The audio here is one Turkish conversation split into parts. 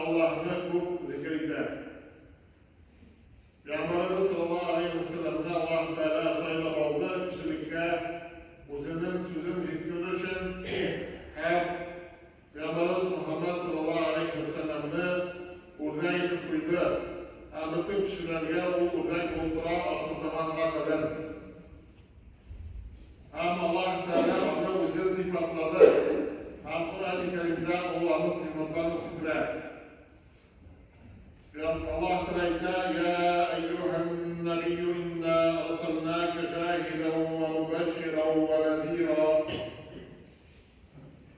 Allah'ını çok zikredildi. Peygamberimiz sallallahu aleyhi ve sellem'de Allah Teala sayılıb aldı, kişilikte özünün sözün zikrini için hem Peygamberimiz Muhammed sallallahu aleyhi ve sellem'ni örnek etip koydu. Hem bütün kişilerge o örnek oldıra ahir zamana kadar. Hem Allah Teala onu özü sıfatladı. Hem Kur'an-ı Kerim'de Allah'ın sıfatlarını zikre. Allah Teala ya eyyuhen nebiyyü inna arsalnâke şâhiden ve mübeşşiren ve nezîran.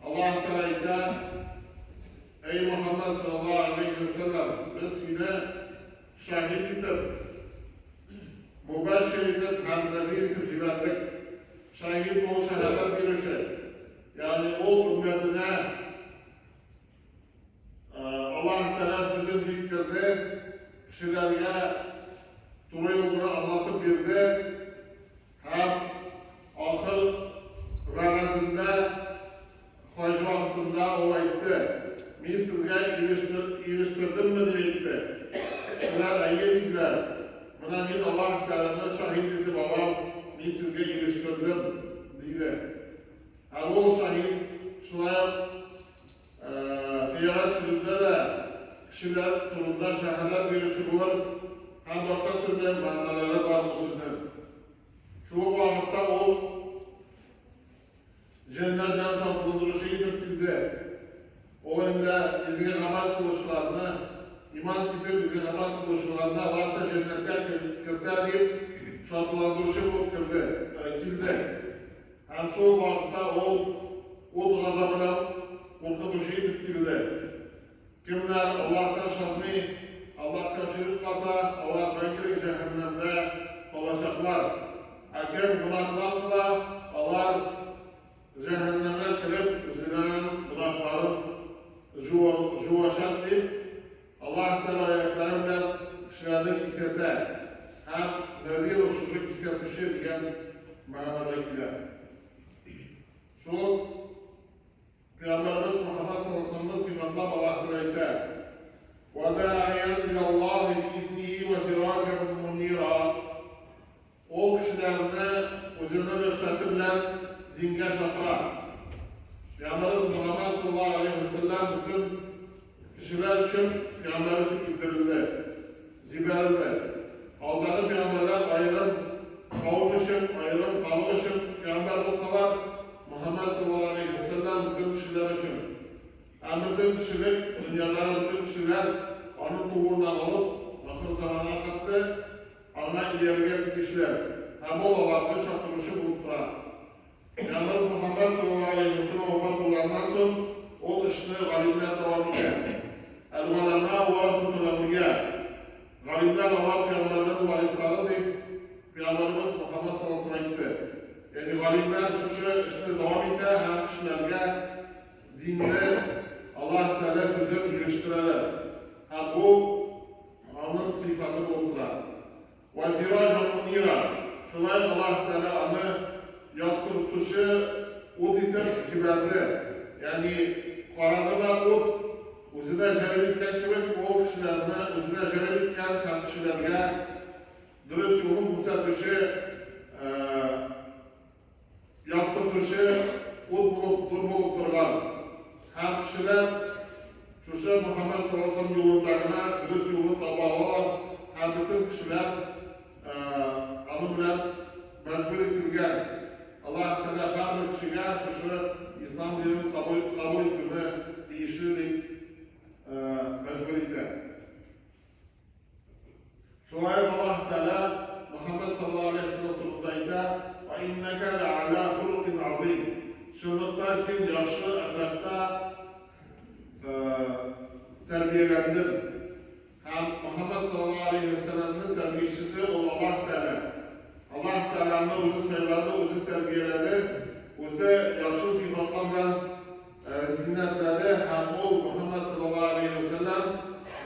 Allah Teala ey Muhammed sallallahu aleyhi ve sellem biz seni şahit edip mübeşşir edip hem nezîr edip ciberdik. Şahit ol şehadet verirse yani o ümmetine Allah Teala sözün zikirdi, kişilerge doğru yolunu anlatıp verdi. Hem ahir vəğəsində, xaric vaxtında olaydı. Men sizge iliştirdim mi demekti. Kişiler eyyediydiler. Buna men Allah Teala'nı şahit edip alam, men sizge iliştirdim deydi. Hem o şahit şunlar Xiyanet gününde de kişiler turunda şehadet verişi bulur, hem başka türlü manaları var mısındır. Şu vakitte o cennetten şartlandırışı yürütüldü. O hem bizge amel kılışlarını, iman kitip bizge amel kılışlarını Allah'ta cennette kırdı deyip şartlandırışı kırdı. Hem şu vakitte o gazabına korkutucu edip girdi. Kimler Allah'tan şanlı, Allah'tan şirk kata, Allah benkirik cehennemde kalacaklar. Hakem günahlar kıla, Allah cehenneme kirip zinanen günahların juvaşak deyip Allah'tan ayetlerimden kişilerini kisete hem nezir uçuşu kisetmişi diyen manadakiler. Şu Peygamberimiz Muhammed sallallahu aleyhi ve sellem sıfatlab Allah Teala وَدَاعِيًا إِلَى اللّٰهِ بِإِذْنِهِ وَسِرَاجًا مُنِيرًا. O kişilerini özünü göstertirler, dinge şatıra. Peygamberimiz Muhammed sallallahu aleyhi ve sellem bütün kişiler için Peygamber'i bildirildi, ciberildi. Aldağı Peygamberler ayrım kavim için, ayrım halk için Peygamberimiz sallallahu Muhammed sallallahu aleyhi ve sellem bütün kişiler için. Hem bütün kişilik, dünyada bütün kişiler onun tuğundan alıp ahir zamana kattı, ana ileriye gidişler. Hem o Allah'ın şartırışı bulutturar. Yani Muhammed sallallahu aleyhi ve sellem vefat olandan sonra o işini galimler devam eder. El-Galama varatıdır Anbiya. Galimler Allah Peygamberlerin varisleri deyip Peygamberimiz Muhammed sallallahu aleyhi ve sellem gitti. Yani galimler şu işte devam eder, hem kişilerge dinde Allah Teala sözü giriştirirler. Hem bu onun sıfatı bulundurar. وَزِرَاجًا مُنِيرًا. Şunlar Allah Teala onu yaktırtışı ot edip ciberdi. Yani karanlıda ot, özüne jerebikken kibik o kişilerine, özüne jerebikken kişilerge dürüst yolun gösterişi yaktırtışı ot bulup durgan. Hem kişiler şu Muhammed sallallahu aleyhi ve sellem yolundağına dürüst yolu tabalar, hem bütün kişiler anı bilen mecbur etilgen. Allah Teala her bir kişiye şu İslam dinini kabul ettirme değişirlik mecbur etti. Şu ayet Allah Teala Muhammed sallallahu aleyhi ve sellem durumdaydı. وَاِنَّكَ لَعَلَى خُلُقٍ عَظِيمٍ. Şunlukta sen yaşlı ahlakta terbiyelendin. Hem Muhammed sallallahu aleyhi ve sellem'in terbiyecisi ol Allah Teala. Allah Teala'nın özü sevledi, özü terbiyeledi, özü yaşlı sıfatlarla zinnetledi. Hem ol Muhammed sallallahu aleyhi ve sellem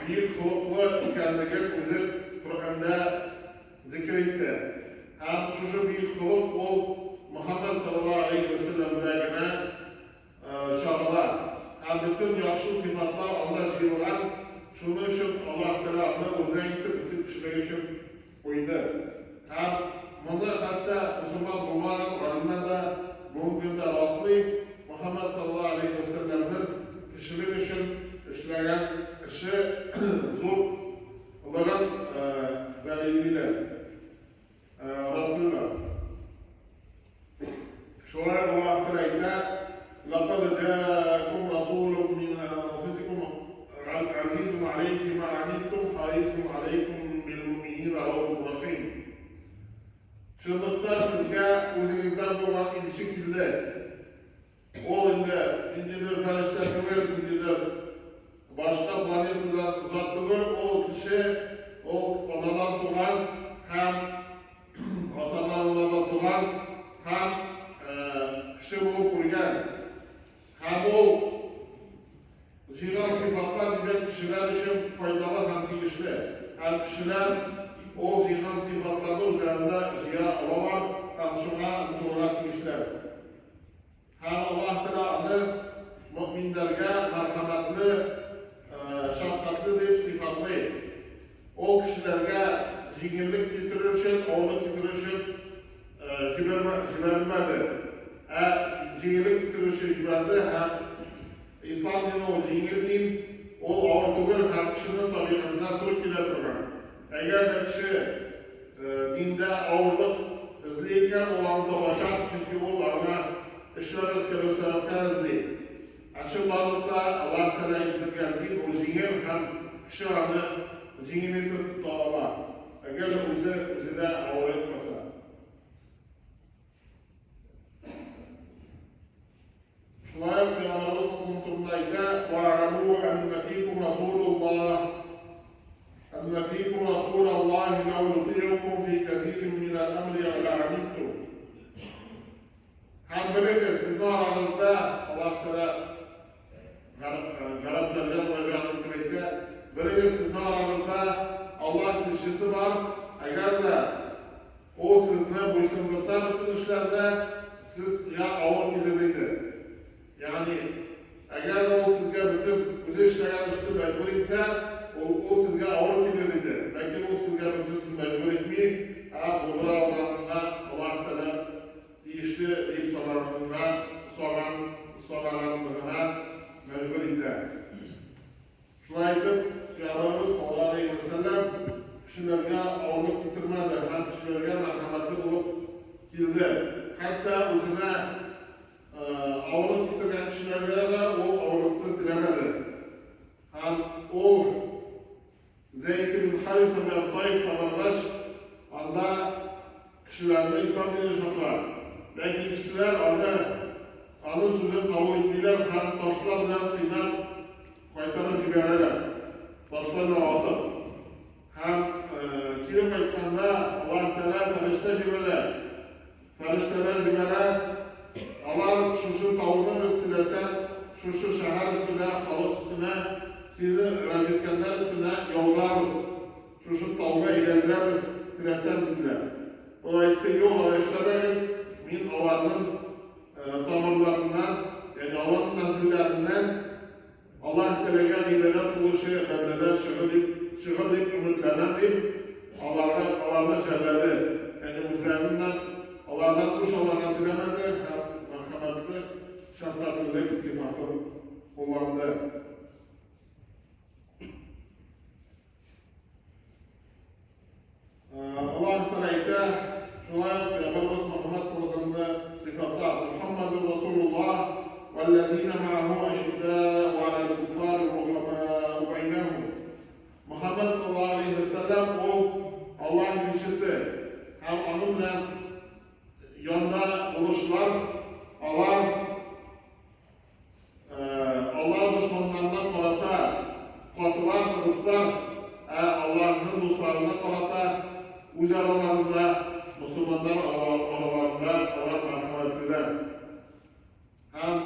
büyük huluklu ikenliğin özü Kur'an'da zikretti. Hem şu büyük huluk ol Muhammed sallallahu aleyhi ve sellem'degine şahılar. Hem bütün yaşlı sıfatlar onda şiirlen şunu için Allah Teala'nın o'zidan yetib bütün kishilar için qo'ydi. Ham buni hatta musulmon bo'lmagan olimlar da bugungi kunda rostli Muhammad sallallohu alayhi vasallamning kishilik uchun ishlagan ishi zo'rlig'in dalilidir. Rostlidir. Şöyle Allah Teala لقد جاءكم رسول من أنفسكم عزيز عليه ما عنتم حريص عليكم بالمؤمنين رؤوف رحيم. Şundukta sizge o'zingizdan bo'lgan ilişki keldi. O indidir farishta tugul, indidir boshqa planetadan uzat tugul, o kishi, o onadan tug'an, ham ota-onalardan tug'an, ham kishi bo'lib o'lgan. Ham o jiyron sifatlar degan kishilar uchun foydali ham tegishli. Ham kishilar o jiyron sifatlarni o'zlarida jiya olalar, ham shunga to'g'ri tegishli. Ham Alloh taoloni mu'minlarga marhamatli, shafqatli deb sifatlaydi. O kishilarga yengillik keltirish uchun, ovlik keltirish uchun jibermadi. Yengillik keltirish uchun jiberdi. Ham islom dini o yengil din, o og'ir tugul, ham kishining tabiatidan turib keladigan. Agar kishi dinda og'irlik izlayotgan ularni boshab, chunki ularga ishlar o'tkazilsa izlaydi. Shu bobda Alloh taolo aytgan din o yengil, ham kishi uni yengillikni tuta oladi. Agar o'zida og'ir etmasa. Şulayıp Peygamberimiz sallallahu aleyhi ve sellem وَاعْلَمُوا أَنَّ فِيكُمْ رَسُولَ اللَّهِ لَوْ يُطِيعُكُمْ فِي كَثِيرٍ مِنَ الْأَمْرِ لَعَنِتُّمْ. Hem biliniz sizin aranızda Allah Teala gariplerden mücadele etmekte. Biliniz sizin aranızda Allah kişisi var. Eğer de o sizinle boysundursa bütün işlerde siz ya ağır kiliriydi. Yani eğer de o sizge bütün bize işleyen işini mecbur etse o sizge ağır kiliriydi. Belki o sizge bütün sizi mecbur etmeyi bulgur ağlarına Allah Teala deyişli deyip soranlığına mecbur etti. Şuna aytıp Peygamberimiz sallallahu aleyhi ve sellem kişilerge ağırlık getirmedi, hem kişilerge merhametli bulup geldi. Hatta özüne ağırlık getirgen kişilerge de o ağırlıklı dilemedi. Hem o Zeyd bin Harith bin Tayyip kabargaç anda kişilerine İslam dini şoklar. Belki kişiler anı sözü kabul ettiler, hem taşlar bilen kıyıdan kaytarıp jibererler. Taşlarla atıp. Hem kirip aytkanda Allah Teala ferişte jiberler. Ferişteler jiberler. Allah şu tavuğun üstünesen, şu şehir üstüne, halk üstüne, sizi racitkenler üstüne yollarız. Şu tavuğu eğlendireriz, dilesen dediler. O ayette yol arayışlarınız, min Allah'ın damarlarından, yani Allah'ın nazillerinden Allah Teala'ya ibadet kılışı bendeler şığı deyip ümitlenen deyip Allah'ına şerledi. Yani üzerinden Allah'dan kuş Allah'ına dilemedi, merhametli, şefkatlilik sıfatı kullandı. Allah Teala'yı şuna Peygamberimiz Muhammed sallallahu aleyhi ve sellem sıfatlar. Muhammedun Resulullah وَالَّذ۪ينَ مَعَهُ أَشِدَّاءُ عَلَى الْكُفَّارِ رُحَمَاءُ بَيْنَهُمْ. Muhammed sallallahu aleyhi ve sellem o Allah ilişkisi. Hem onunla yanda buluşlar, Allah düşmanlarından karata, katılar, kılıçlar, Allah'ın dostlarına karata, öz aralarında, Müslümanlar aralarında Allah merhametliler. Hem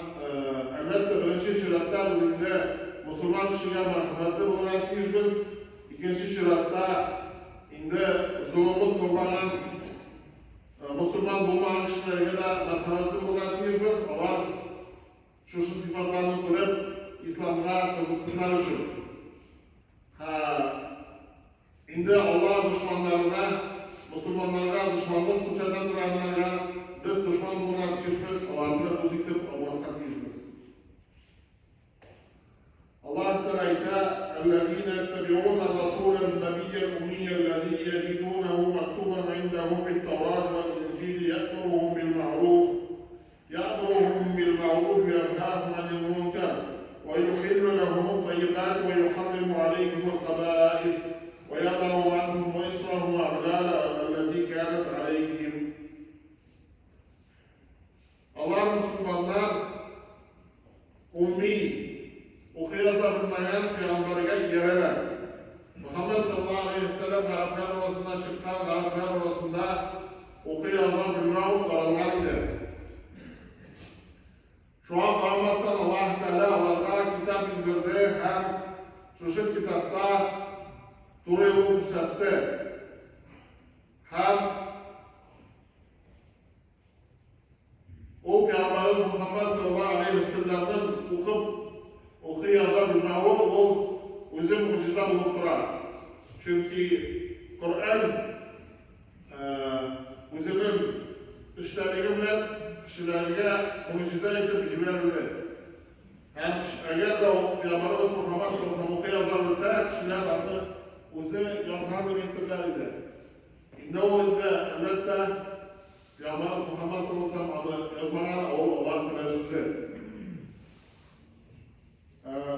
elbette birinci şiratta bizimle Müslüman kişiye merhametli olarak biz ikinci şiratta indi zulümü kılmayan Müslüman bulmayan kişilere de merhametli olarak biz Allah şu sıfatlarını görüp İslam'a kızılsınlar için. الذين يتبعون الرسول النبي الأمي الذي يجدونه مكتوبا عندهم في التوراة والإنجيل يأمرهم بالمعروف وينهاهم عن المنكر ويحل لهم الطيبات ويحرم عليهم الخبائث ويضع عنهم إصرهم وأغلالهم التي كانت عليهم. Allah Müslümanlar ummi, okuyasa bilmeyen peygamberge yereler. Muhammed sallallahu aleyhi ve sellem haraplar arasında çıkan haraplar arasında okuyasa bilmeyen karanlar idi. Şu an karamastan Allah Teala onlara kitap indirdi, hem şu kitapta durumu müsatte, hem o Peygamberimiz Muhammed sallallahu aleyhi ve sellem'den okuy yazabilmeyi o özü mucize bulup durar. Çünkü Kur'an özünün işlerliği bilen kişilerine mucize edip jiberildi. Hem eğer de o Peygamberimiz Muhammed sallallahu aleyhi ve sellem okuy yazabilse kişiler adı özü yazılan demektirler idi. Ne oldu elbette Peygamberimiz Muhammed sallallahu aleyhi ve sellem adı yazmayan olan sözü.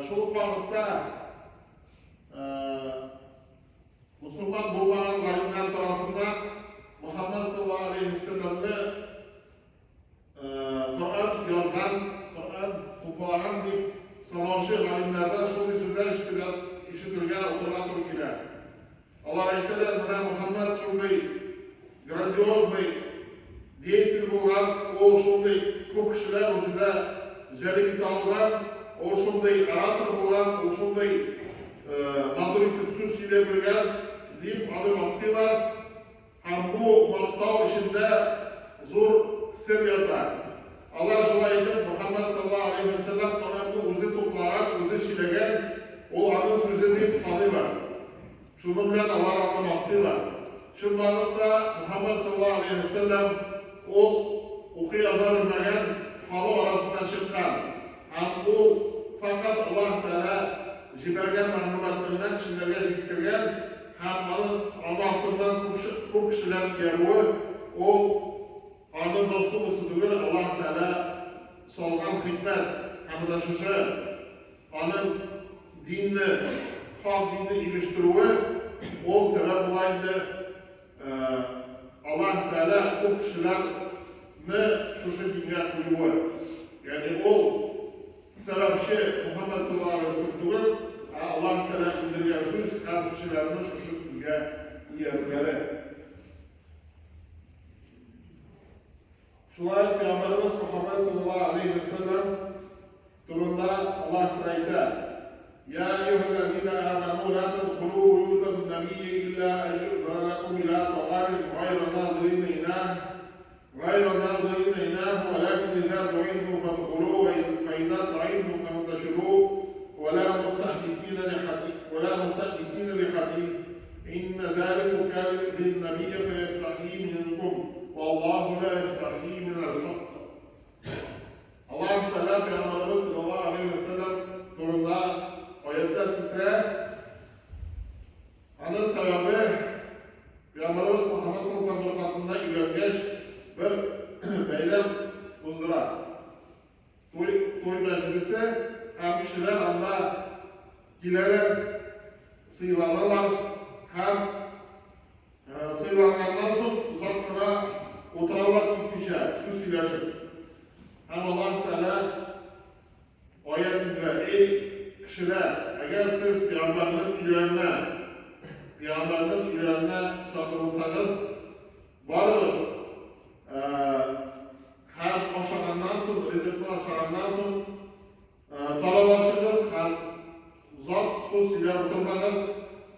Şu vakitte Müslüman bulmayan galimler tarafından Muhammed sallallahu aleyhi ve sellem'de Kur'an yazgan, Kur'an toplayan deyip sanavşı galimlerden şu sözler işitilgen oturgan Türkiye'ler. Allah ayettiler Muhammed şunday grandiozный deyetil bo'lgan, o shunday ko'p kishilar o'zida jalb eta olgan, o shunday orator bo'lgan, o shunday madridib so'z so'ylab bilgan deb odam maqtaylar. Ham bu maqtov ishida zo'r sir yotar. Allah shunday aytib, Muhammad sallallohu alayhi vasallam Qur'onni o'zi to'plagan, o'zi ishlagan, o odam so'zi deb qadaylar. Shuni bilan Allah onu maqtaylar. Shu vaqtda Muhammad sallallohu alayhi vasallam o okuy yazabilmeyen halk arasında çıkan, hem o fakat Allah Teala jibergen malumatlarından kişilerine zikirgen, hem onun adı altından çok kişiler gelüğü, o adın dostluğu üstüdüğü Allah Teala salgan hikmet, hem de şu onun dinini, halk dinini iliştirüğü, o sebep olaydı. Allah Teala o kişilerni şu şekilde koyuyor. Yani o sebepçi Muhammed sallallahu aleyhi ve sellem Allah Teala indirgen söz hem kişilerini şu sözge uyarıları. Şunlar Peygamberimiz Muhammed sallallahu aleyhi ve sellem durumda Allah Teala Ya eyyühellezine amenu la tedhulu buyutan nebiyye illa en yu'zanakum ila ta'amin غير ناظرين إناه ولكن إذا دعيتم فادخلوا فإذا طعمتم فانتشروا ولا مستأنسين لحديث إن ذلك كان يؤذي النبي فيستحيي منكم والله لا يستحيي من الحق. Allah Teala Peygamberimiz sallallahu aleyhi ve sellem durumda ayetler titrer. Onun sebebi Peygamberimiz Muhammed sallallahu aleyhi ve sellem hakkında ilerlemiş bir beylem uzdurar. Toy meclisi hem kişiler anda giderler, sıylanırlar, hem sıylanandan sonra uzakkına oturarlar gitmişler, su silaşır. Hem Allah Teala ayetinde ey kişiler, eğer siz Peygamber'in ilerine çağrılsanız, varınız. Hem aşağıdan sonra, rızıklı aşağıdan sonra dalalaşınız, hem uzak söz silah oturmanız.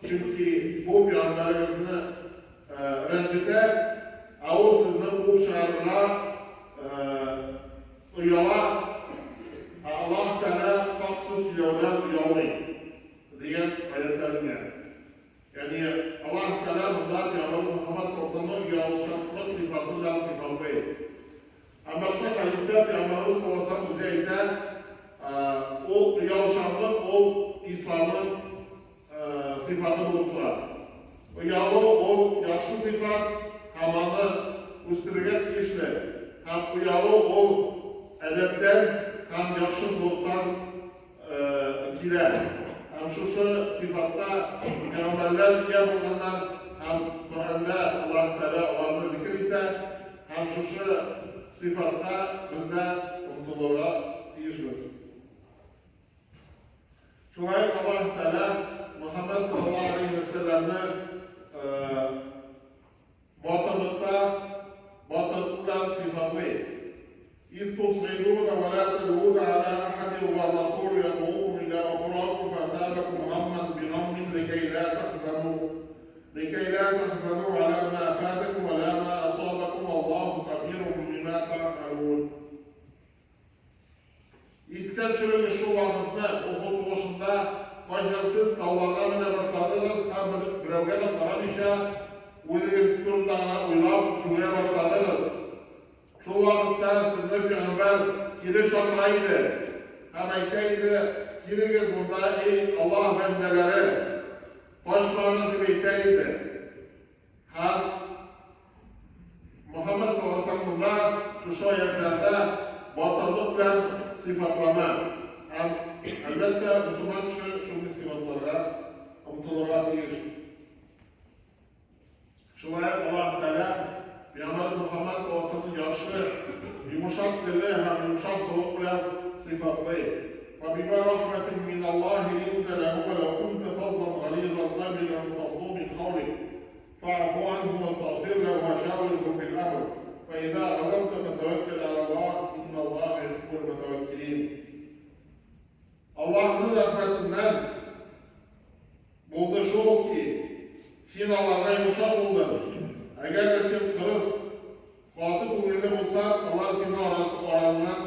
Çünkü bu Peygamberimizin rencide, o sizin bu şarına uyala, Allah Teala hak söz silahından uyalayın diyen ayetlerin yani. Yani Allah Teala bunda Peygamberimiz Muhammed sallallahu aleyhi ve sellem uyalışanlık sıfatı değil. Ama başka hadiste Peygamberimiz sallallahu aleyhi ve sellem üzerinde o uyalışanlık, o İslam'ın sıfatı bulup durar. Uyalı ol yaxşı sıfat, hamanı üstürüge tiyişli. Hem uyalı ol edepten, hem yaxşı zuluktan girer. Hem şu sıfatta peygamberler iyi bulganlar, hem Kur'an'da Allah Teala onlarını zikir eder, hem şu sıfatta bizde umutluğa tiyişmiz. Şunay Allah Teala Muhammed sallallahu aleyhi ve sellem'ni batılıkla sıfatlı. İz tus'idûne ve lâ tedûne alâ ahadin ve rasûl yed'ûkum ilâ uhrâkum fa'asâbekum hammen bi hammin likey lâ tahzanû alâ mâ fâtekum ve lâ mâ asâbekum Allâhu habîrun bimâ ta'malûn. İster şöyle şu vakitte Uhud soğuşunda başarısız tavlarına mene başladınız, hem birevge de karamışa, o'zingiz turumdağına uylab, şuraya başladınız. Şu vakitte sizni Peygamber kiri şakiraydı, hem aytaydı, kirigiz bunda ey Allah bendeleri, başmağınız gibi aytaydı. Hem Muhammed sallallahu aleyhi ve sellem bunda şu ayetlerde batırlık bilen sıfatlama. Hem elbette Müslüman şu sıfatlara umutluğa tiyir. Şunaya Allah Teala Peygamber Muhammed sallallahu aleyhi ve sellem yaxşı, yumuşak dilli hem yumuşak xuluq bilen sıfatlı. فَبِمَا رَحْمَةٍ مِنَ اللّٰهِ لِنْتَ لَهُ وَلَوْ كُنْتَ فَظًّا غَلِيظَ القَلْبِ لَانفَضُّوا مِنْ حَوْلِكَ فَاعْفُ عَنْهُمْ وَاسْتَغْفِرْ لَهُمْ وَشَاوِرْهُمْ فِي الْأَمْرِ فَإِذَا عَزَمْتَ فَتَوَكَّلْ عَلَى اللّٰهِ إِنَّ اللّٰهَ يُحِبُّ الْمُتَوَكِّلِينَ. Allah'ın rahmetinden buldu şu ki sen Allah'ına yumuşak buldun. Eğer de sen kırız, katı kuluyla bulsan, Allah senin aranından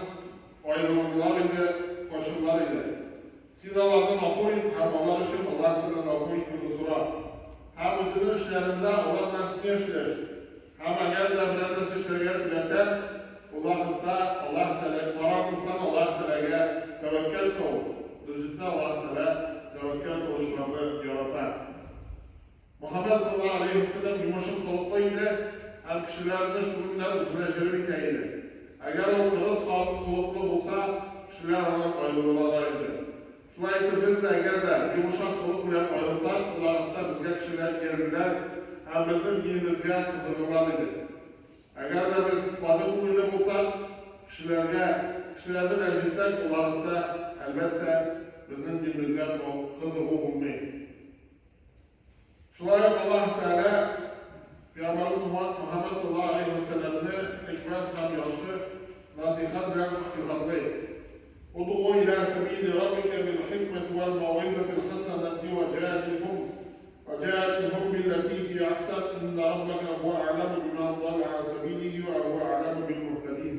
ayrılırlar ile, koşullar ile. Sen Allah'tan afur et, hem Allah için Allah'tan afur et bir kusura. Hem özünün işlerinde Allah'tan tiyişler. Hem eğer de birinde işlerine tilesen, Allah Teala karar kılsan, Allah Teala'ya tevekkül kıl. Düzütte Allah Teala tevekkül kılışmanı yaratar. Muhammed sallallahu aleyhi ve sellem yumuşak xuluqlıydı, hem kişilerinde şununla üzüleceli biteydi. Eğer o kırız xuluqlu olsa, kişiler onun ayrılırlarıydı. Şulaydı biz de eğer de yumuşak xuluq bilen ayrılsak, Allah'ta bizge kişiler gelirler, hem bizim dinimizge kızılırlarıydı. Eğer de biz batı kuluyla olsak, kişilerde rejitler Allah'ta elbette bizim dinimizge kızılı bulmayı. Şulayet Allah Teala Peygamberimiz Muhammed sallallahu aleyhi ve sellem'de hikmet hem yaşı nasihat bilen sıfatlı. Udu'u ila sebili rabbike bil hikmeti vel mavizzatil haseneti ve cahilhum billeti hi ahsan inna rabbeke huve a'lamu biman dalla an sebilihi ve huve a'lamu bil muhtedin.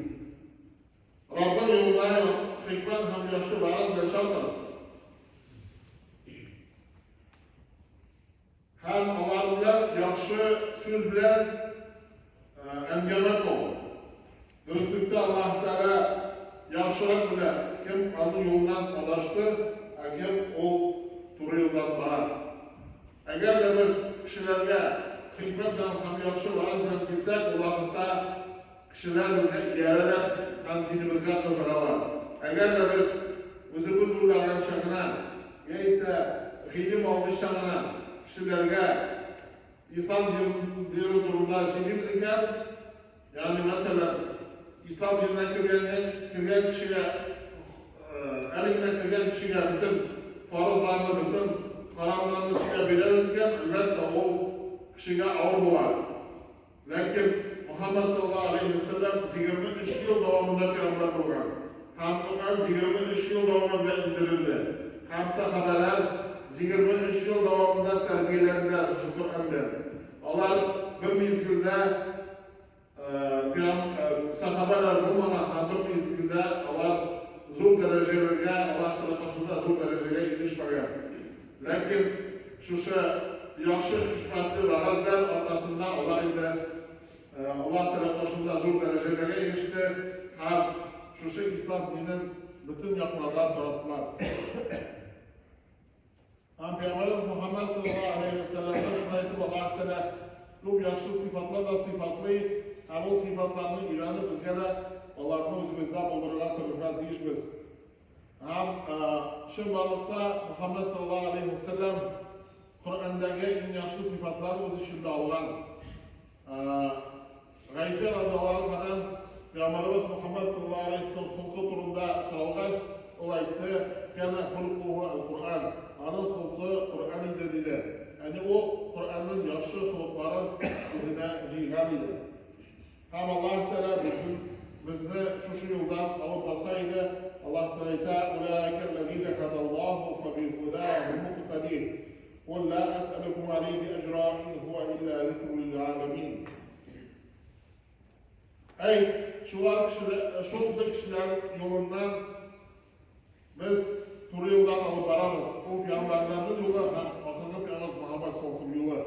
Rabbin yoluna hikmet hem yaşı vaaz ve şartlar. Hem onlar bilen yaxşı söz bilen engelmek olur. Dürüstlükte Allah Teala yaxşılık bilen kim onun yolundan adaştı, kim o doğru yoldan barar. Eğer de biz kişilerge hikmet bilen hem yaxşı vaaz bilen kilsek, Allah'ta kişiler bize yererek hem dinimizge kızarlar. Eğer de biz özümüz uğrağın şakına, ya ise hilim olmuş şakına, kişilerge İslam dini durumda şekil iken, yani mesela İslam dinine kirgen kişiye, eline kirgen kişiye bütün farzlarını, bütün haramlarını kişiye biliriz iken, elbette o kişiye ağır bular. Lakin Muhammed sallallahu aleyhi ve sellem 23 yıl devamında peygamber olgan. Hem Kur'an 23 yıl devamında indirildi. Hem sahabeler 23 yıl devamında terbiyelendiler şu Kur'an'da. Onlar bir mezgilde sahabeler bulmadan hem bir mezgilde onlar zor derecelerine, Allah tarafından zor dereceye ilişmegen. Lakin şu yaxşı hikmetli vaazlar arkasında onlar ise Allah tarafından zor derecelere ilişti. Hem şu İslam dininin bütün yaklarına tarattılar. Hem Peygamberimiz Muhammed sallallahu aleyhi ve sellem'de şuna etip Allah Teala çok yaxşı sıfatlarla sıfatlı hem o sıfatlarını öğrenip bizge de onlarını özümüzden buldururlar tırırlar deyişmiz. Hem şu varlıkta Muhammed sallallahu aleyhi ve sellem Kur'an'daki en yaxşı sıfatları öz içinde algan. Gayse radıyallahu anh'dan Peygamberimiz Muhammed sallallahu aleyhi ve sellem hılkı turunda sorulgaç, o aytti, "Kâne hılkuhu el-Kur'an." Anın hılkı Kur'an idi dedi. Yani o Kur'an'ın yaxşı hılkların bizine jiygan idi. Hem Allah Teala bizni şu yoldan alıp basaydı, Allah Teala ayta, "Ulaike ellezîne hedallahu febihudâhu muqtedîn. قُلْ لَا أَسْأَلُكُمْ عَلَيْهِ أَجْرًا إِنْ هُوَ إِلَّا ذِكْرٌ لِلْعَالَمِينَ." Ey, şuradaki kişiler yolundan biz turu yoldan alıp baramız. O peygamberlerden yolu, asırda Peygamber Muhammed olsun yolu.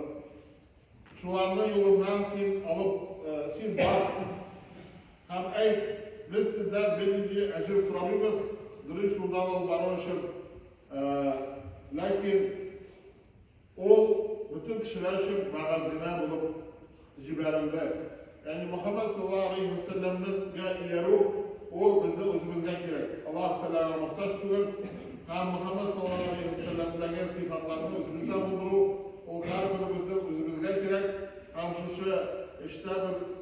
Şuların yolundan sen alıp, sen bak. Hem ey, biz sizden belirli ecir soramıyoruz. Dürüst yoldan alıp barar için. Lakin o bütün kişiler için mağazgına bulup ciberildi. Yani Muhammed sallallahu aleyhi ve sellem'in yeri o bizde özümüzden gerek. Allah Teala'ya muhtaç değil. Hem Muhammed sallallahu aleyhi ve sellem'deki sıfatlarını özümüzden bulduru. O her birimizde özümüzden gerek. Hem şu işte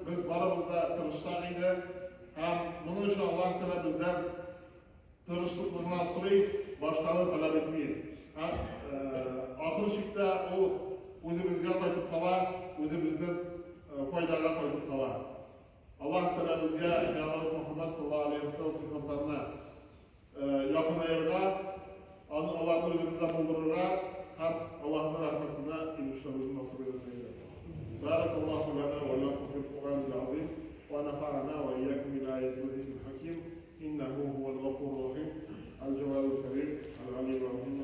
biz baramızda tırıştağıydı. Hem bunu inşallah Teala bizden tırışlıklığına sırayı başkaları talep etmeyin. Ahir şekilde o özümüzden kayıtıp kalar, özümüzden faydaga koyup kalar. Allah Teala bizge Peygamberimiz Muhammed sallallahu aleyhi ve sellem sıfatlarına yakın ayırga, onlarını özümüzden buldururga, hem Allah'ın rahmetine ilişkilerimizi nasip eylesin. Barakallahu lana ve lakum fil Kur'anil azim ve nefa'ana ve iyyakum ila ayatil hakim. İnnehu huvel gafurur rahim. El cevalul kerim. El aliyyul azim.